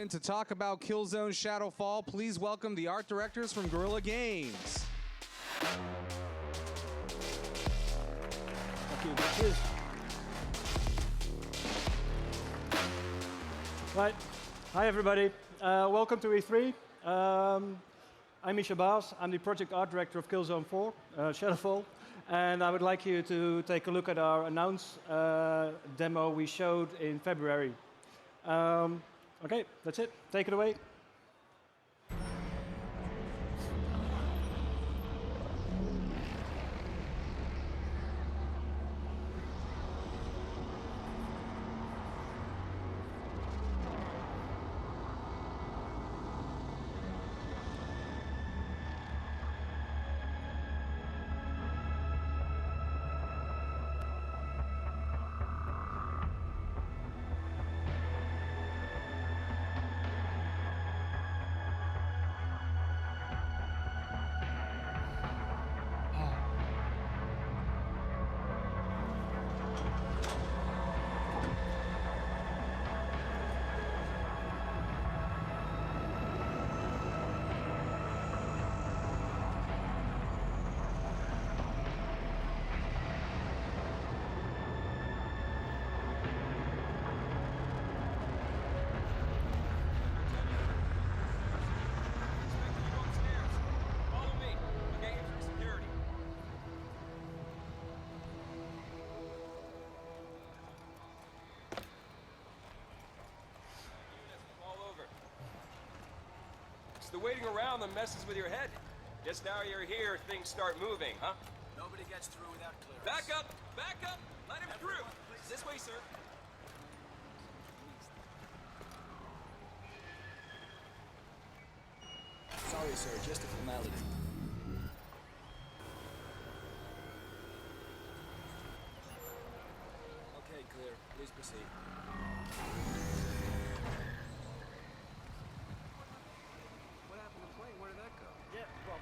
And to talk about Killzone Shadowfall, please welcome the art directors from Guerrilla Games. Thank you. Cheers. Right. Hi, everybody. Welcome to E3. I'm Misha Baas. I'm the project art director of Killzone 4, Shadowfall. And I would like you to take a look at our announce demo we showed in February. Okay, that's it. Take it away. The waiting around that messes with your head. Just now you're here, things start moving, huh? Nobody gets through without clearance. Back up! Back up! Let him through! This way, sir. Sorry, sir, just a formality. Okay, clear. Please proceed. What happened to the plane? Where did that go? Yeah, well,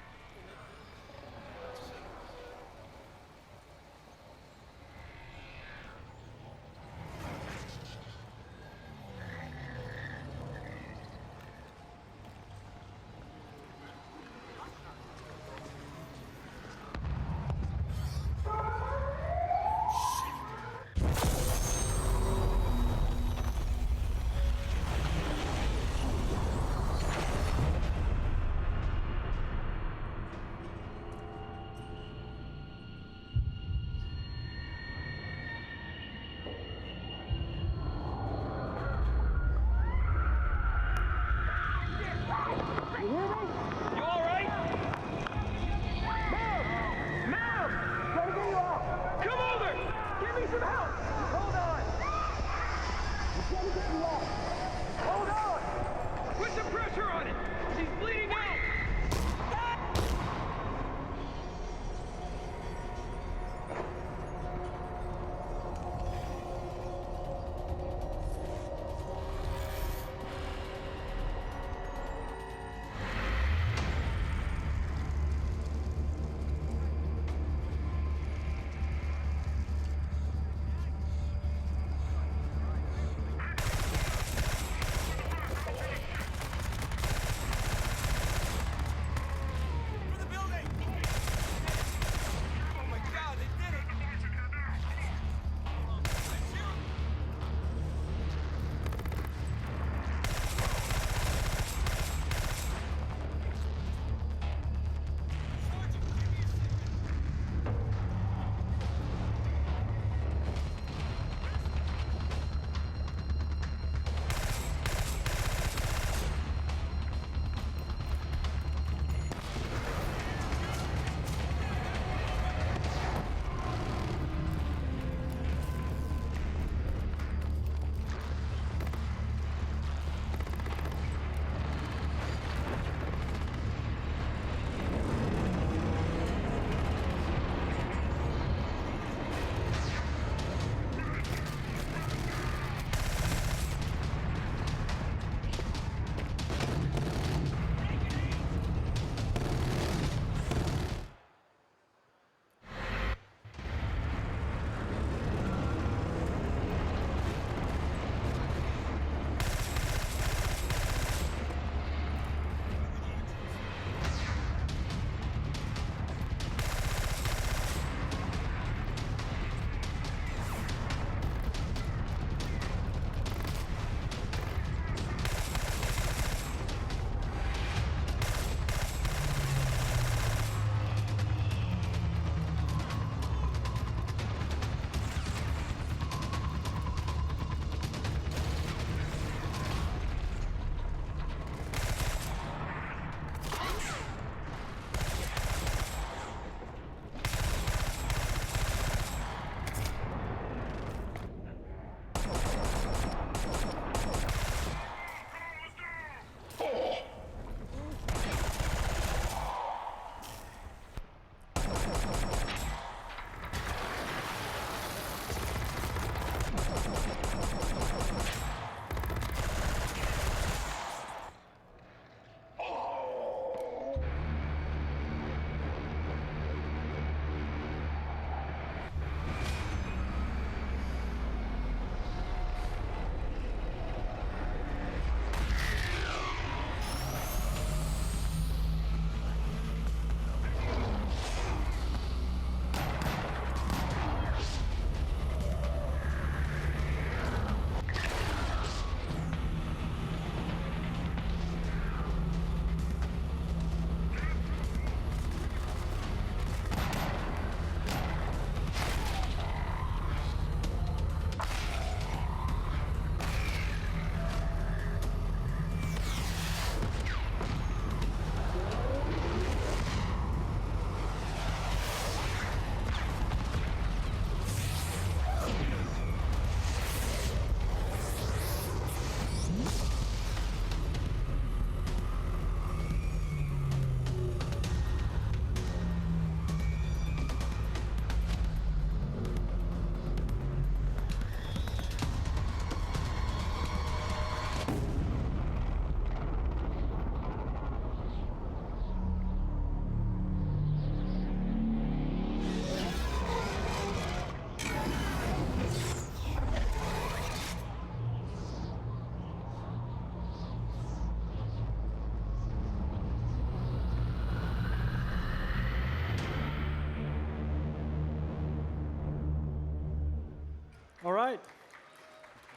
right.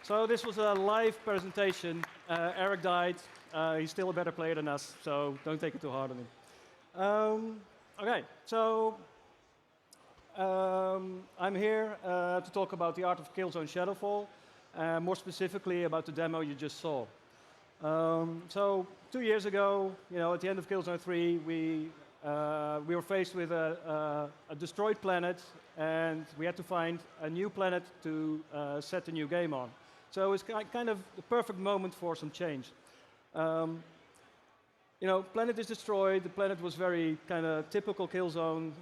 So this was a live presentation. Eric died. He's still a better player than us, so don't take it too hard on him. Okay, so I'm here to talk about the art of Killzone Shadowfall, more specifically about the demo you just saw. So 2 years ago, at the end of Killzone 3, we were faced with a destroyed planet, and we had to find a new planet to set the new game on. So it was kind of the perfect moment for some change. Planet is destroyed. The planet was very kind of typical Killzone,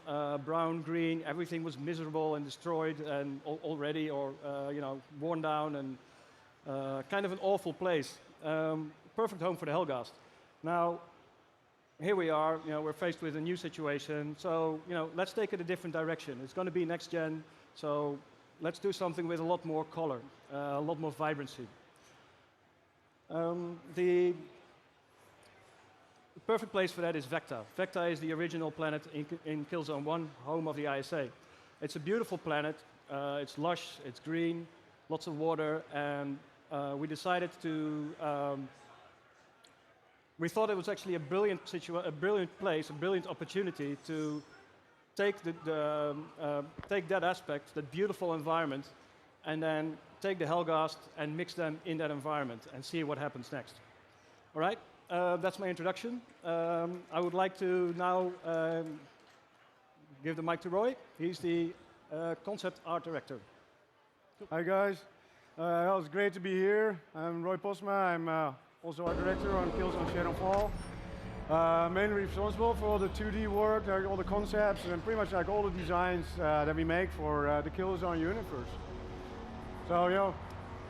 brown, green. Everything was miserable and destroyed and already, or worn down, and kind of an awful place. Perfect home for the Hellgast. Now, here we are. We're faced with a new situation. So, let's take it a different direction. It's going to be next gen. So, let's do something with a lot more color, a lot more vibrancy. The perfect place for that is Vekta. Vekta is the original planet in Killzone 1, home of the ISA. It's a beautiful planet. It's lush, it's green, lots of water, and we decided to... we thought it was actually a brilliant place, a brilliant opportunity to take take that aspect, that beautiful environment, and then take the Hellgast and mix them in that environment and see what happens next. All right, that's my introduction. I would like to now give the mic to Roy. He's the concept art director. Hi guys, well, it's great to be here. I'm Roy Posma. I'm also art director on Killzone Shadowfall. Mainly responsible for all the 2D work, all the concepts, and pretty much like all the designs that we make for the Killzone universe. So,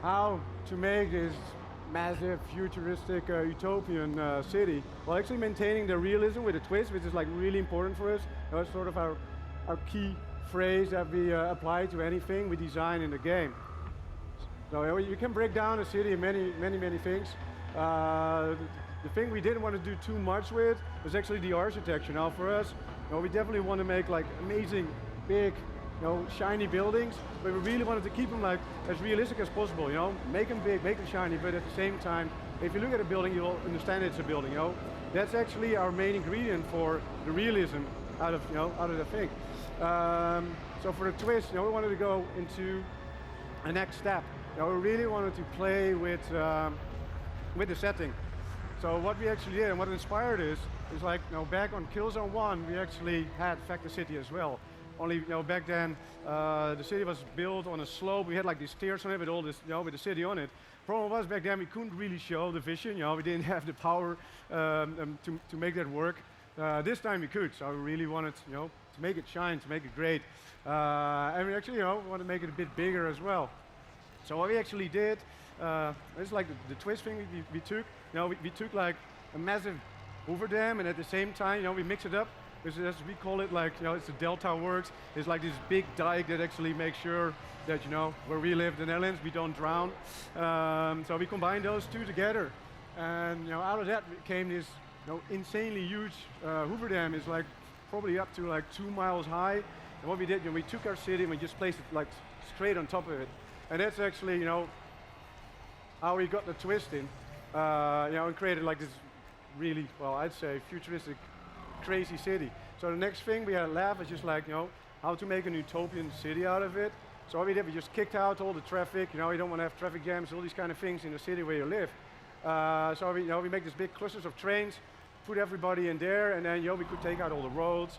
how to make this massive, futuristic, utopian city, while actually maintaining the realism with a twist, which is like really important for us. It's sort of our key phrase that we apply to anything we design in the game. So you can break down a city in many things. The thing we didn't want to do too much with was actually the architecture. Now for us, we definitely want to make like amazing, big, shiny buildings, but we really wanted to keep them like as realistic as possible. Make them big, make them shiny, but at the same time, if you look at a building, you'll understand it's a building. That's actually our main ingredient for the realism out of the thing. So for the twist, we wanted to go into a next step. We really wanted to play with the setting. So what we actually did and what inspired us is like, back on Killzone 1, we actually had Vekta City as well. Only, back then, the city was built on a slope. We had like these stairs on it with all this, with the city on it. Problem was back then we couldn't really show the vision. We didn't have the power to make that work. This time we could. So we really wanted, to make it shine, to make it great, and we actually, want to make it a bit bigger as well. So what we actually did, it's like the twist thing we took. We took like a massive hoover dam, and at the same time, we mix it up. As we call it, like, it's the Delta works. It's like this big dike that actually makes sure that, where we live, the Netherlands, we don't drown. So we combined those two together, and out of that came this, insanely huge hoover dam. It's like probably up to like 2 miles high. And what we did, we took our city and we just placed it like straight on top of it. And that's actually, how we got the twist in, and created like this really, well, I'd say futuristic, crazy city. So the next thing we had left is just like, how to make an utopian city out of it. So what we did, we just kicked out all the traffic. You don't want to have traffic jams, all these kind of things in the city where you live. So we make these big clusters of trains, put everybody in there, and then we could take out all the roads,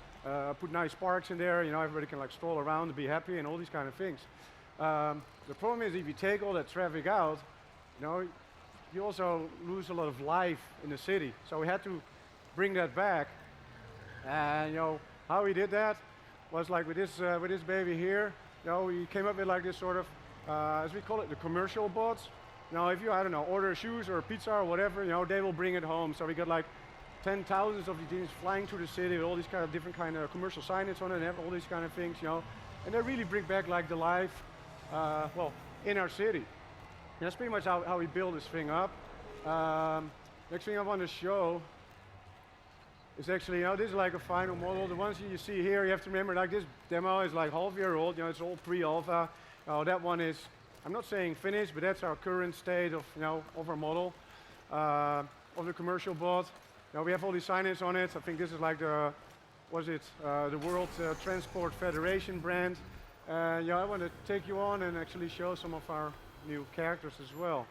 put nice parks in there. Everybody can like stroll around and be happy and all these kind of things. The problem is if you take all that traffic out, you also lose a lot of life in the city. So we had to bring that back. And how we did that was like with this baby here. We came up with like this sort of, as we call it, the commercial bots. If you, I don't know, order shoes or pizza or whatever, they will bring it home. So we got like 10,000s of these things flying through the city with all these kind of different kind of commercial signage on it and all these kind of things, And they really bring back like the life, in our city. And that's pretty much how we build this thing up. Next thing I want to show is actually, this is like a final model. The ones you see here, you have to remember, like this demo is like half year old. It's all pre-alpha. That one is I'm not saying finished, but that's our current state of, of our model, of the commercial bot. We have all these signage on it. I think this is like the World Transport Federation brand. I want to take you on and actually show some of our new characters as well.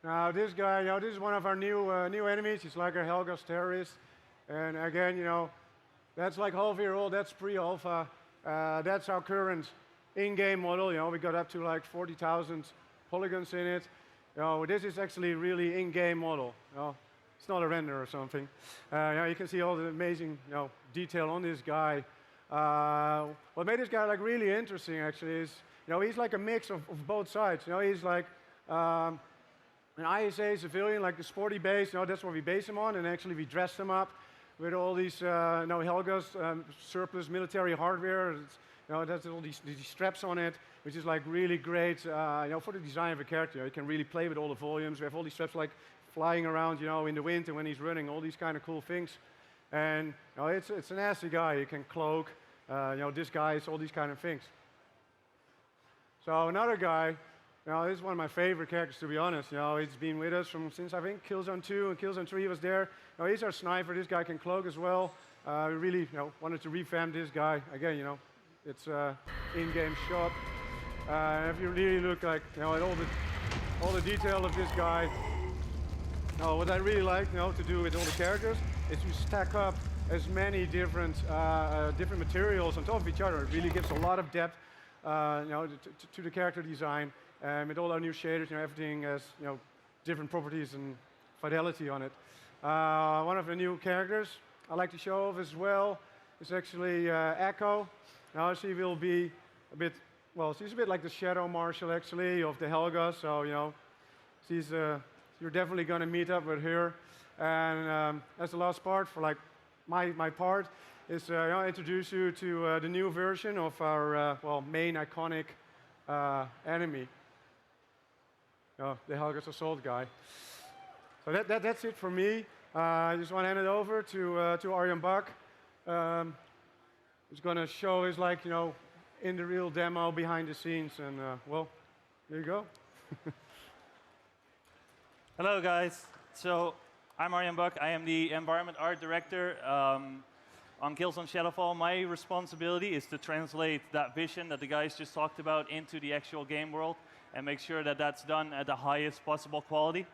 Now this guy, this is one of our new enemies. He's like a Hellgast terrorist, and again, that's like half-year-old. That's pre-alpha. That's our current in-game model. We got up to like 40,000 polygons in it. This is actually really in-game model. It's not a render or something. You can see all the amazing, detail on this guy. What made this guy like really interesting actually is, he's like a mix of both sides. He's like. An ISA civilian, like the sporty base, that's what we base him on, and actually we dress him up with all these, Hellgast surplus military hardware. That's all these straps on it, which is like really great, for the design of a character. You can really play with all the volumes. We have all these straps like flying around, in the wind, and when he's running, all these kind of cool things. And it's a nasty guy. You can cloak, disguise, all these kind of things. So another guy. This is one of my favorite characters, to be honest. He's been with us since I think Killzone 2 and Killzone 3 was there. He's our sniper. This guy can cloak as well. We really, wanted to revamp this guy. Again, it's in-game shot. If you really look like, at all the detail of this guy, what I really like, to do with all the characters is to stack up as many different materials on top of each other. It really gives a lot of depth, to the character design. With all our new shaders, everything has different properties and fidelity on it. One of the new characters I like to show off as well is actually Echo. Now she will be a bit, she's a bit like the Shadow Marshal actually of the Hellgast. So you're definitely going to meet up with her. And as the last part for like my part is introduce you to the new version of our main iconic enemy. The Hellgast Assault guy. So that's it for me. I just want to hand it over to Arjen Bak. He's going to show his in the real demo behind the scenes, and there you go. Hello guys. So I'm Arjen Bak. I am the environment art director on Killzone Shadowfall. My responsibility is to translate that vision that the guys just talked about into the actual game world, and make sure that that's done at the highest possible quality.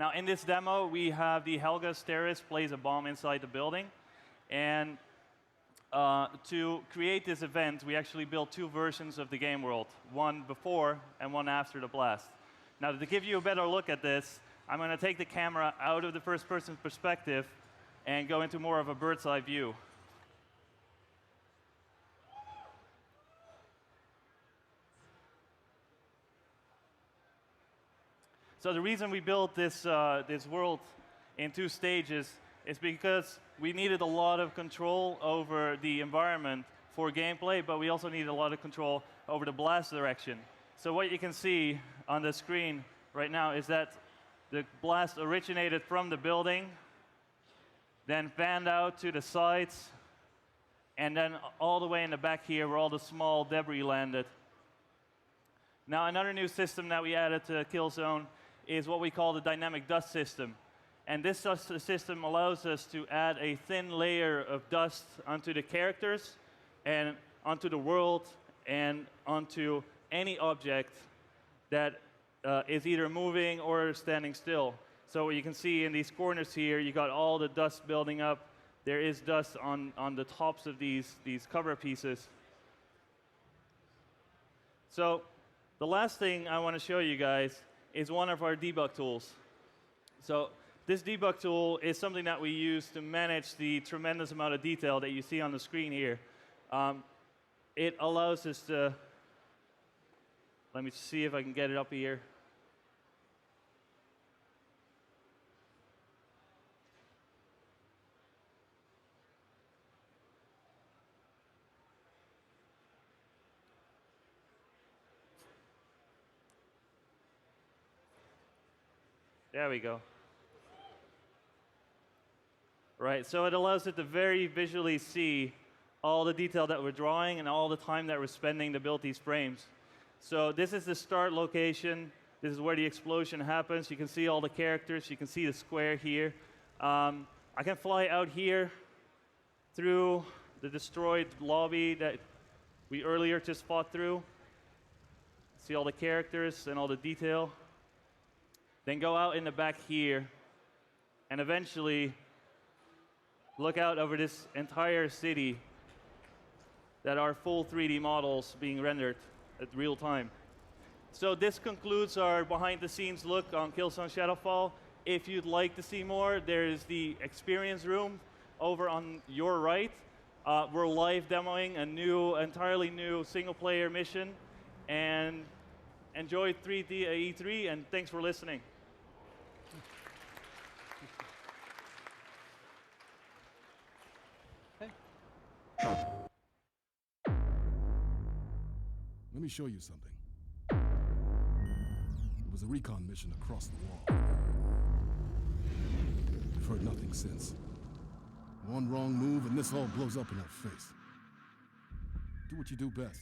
Now, in this demo, we have the Hellgast terrorist plays a bomb inside the building. And to create this event, we actually built two versions of the game world, one before and one after the blast. Now, to give you a better look at this, I'm going to take the camera out of the first-person perspective and go into more of a bird's-eye view. So the reason we built this world in two stages is because we needed a lot of control over the environment for gameplay, but we also needed a lot of control over the blast direction. So what you can see on the screen right now is that the blast originated from the building, then fanned out to the sides, and then all the way in the back here where all the small debris landed. Now, another new system that we added to Killzone is what we call the dynamic dust system. And this system allows us to add a thin layer of dust onto the characters and onto the world and onto any object that is either moving or standing still. So you can see in these corners here, you got all the dust building up. There is dust on the tops of these cover pieces. So the last thing I want to show you guys is one of our debug tools. So this debug tool is something that we use to manage the tremendous amount of detail that you see on the screen here. It allows us to, let me see if I can get it up here. There we go. Right, so it allows it to very visually see all the detail that we're drawing and all the time that we're spending to build these frames. So this is the start location. This is where the explosion happens. You can see all the characters. You can see the square here. I can fly out here through the destroyed lobby that we earlier just fought through. See all the characters and all the detail. Then go out in the back here and eventually look out over this entire city that are full 3D models being rendered at real time. So this concludes our behind-the-scenes look on Killzone Shadowfall. If you'd like to see more, there is the experience room over on your right. We're live demoing a entirely new single-player mission. And enjoy E3, and thanks for listening. Let me show you something. It was a recon mission across the wall. We've heard nothing since. One wrong move and this all blows up in our face. Do what you do best.